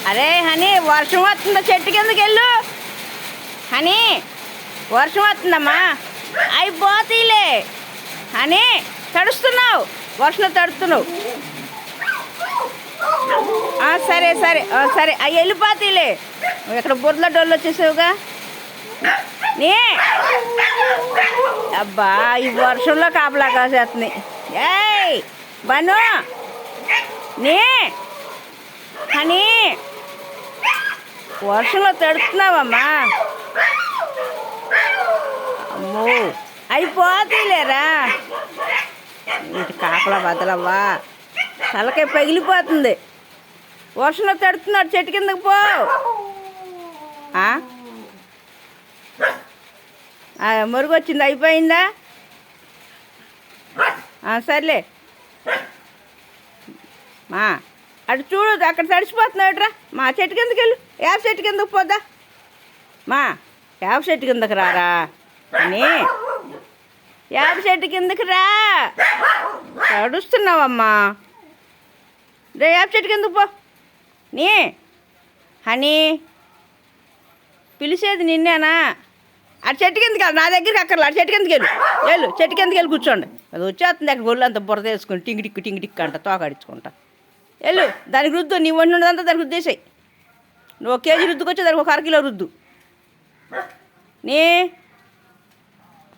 అరే హనీ, వర్షం వస్తుందా? చెట్టు కిందకి వెళ్ళు హనీ. వర్షం వస్తుందమ్మా. అయిపోతీలే హనీ, తడుస్తున్నావు, వర్షంలో తడుస్తున్నావు. సరే సరే సరే, అవి వెళ్ళిపోతీలే. ఇక్కడ బుర్రలో డొల్లు వచ్చేసావుగా నీ. అబ్బా, ఈ వర్షంలో కాపలా కాసేస్తున్నాయి. ఏయ్ బను నీ హనీ, వర్షంలో తడుస్తున్నావమ్మా. అమ్మో, అయిపోతీలేరా. ఇంటి కాపలా బదలవ్వా, తలకాయ పగిలిపోతుంది. వర్షంలో తడుతున్నాడు, చెట్టు కిందకు పో. మురుగు వచ్చింది, అయిపోయిందా? సర్లే మా అటు చూడు, అక్కడ తడిసిపోతున్నాడురా. మా చెట్టు కిందకి వెళ్ళు, వేప చెట్టు కిందకు పోదా. మా వేప చెట్టు కిందకి రారా అని. వేప చెట్టు కిందకి రా, తడుస్తున్నావమ్మా. రే వేప చెట్టు కిందకు పో నీ. హనీ, పిలిచేది నిన్నేనా? అటు చెట్టు కిందకి వెళ్ళి, నా దగ్గరికి అక్కర్లే. అటు చెట్టు కిందకి వెళ్ళు, చెట్టు కిందకి వెళ్ళి కూర్చోండి. అది వచ్చేస్తుంది అక్కడ ఒళ్ళు అంతా బురద వేసుకొని టింగి టిక్ అంట తోకాడించుకుంటా. వెళ్ళు, దానికి రుద్దు. నీ వండి ఉన్నదంతా దానికి రుద్దేసాయి. నువ్వు 1 కేజీ రుద్దుకొచ్చి దానికి 1 అరకిలో రుద్దు నీ.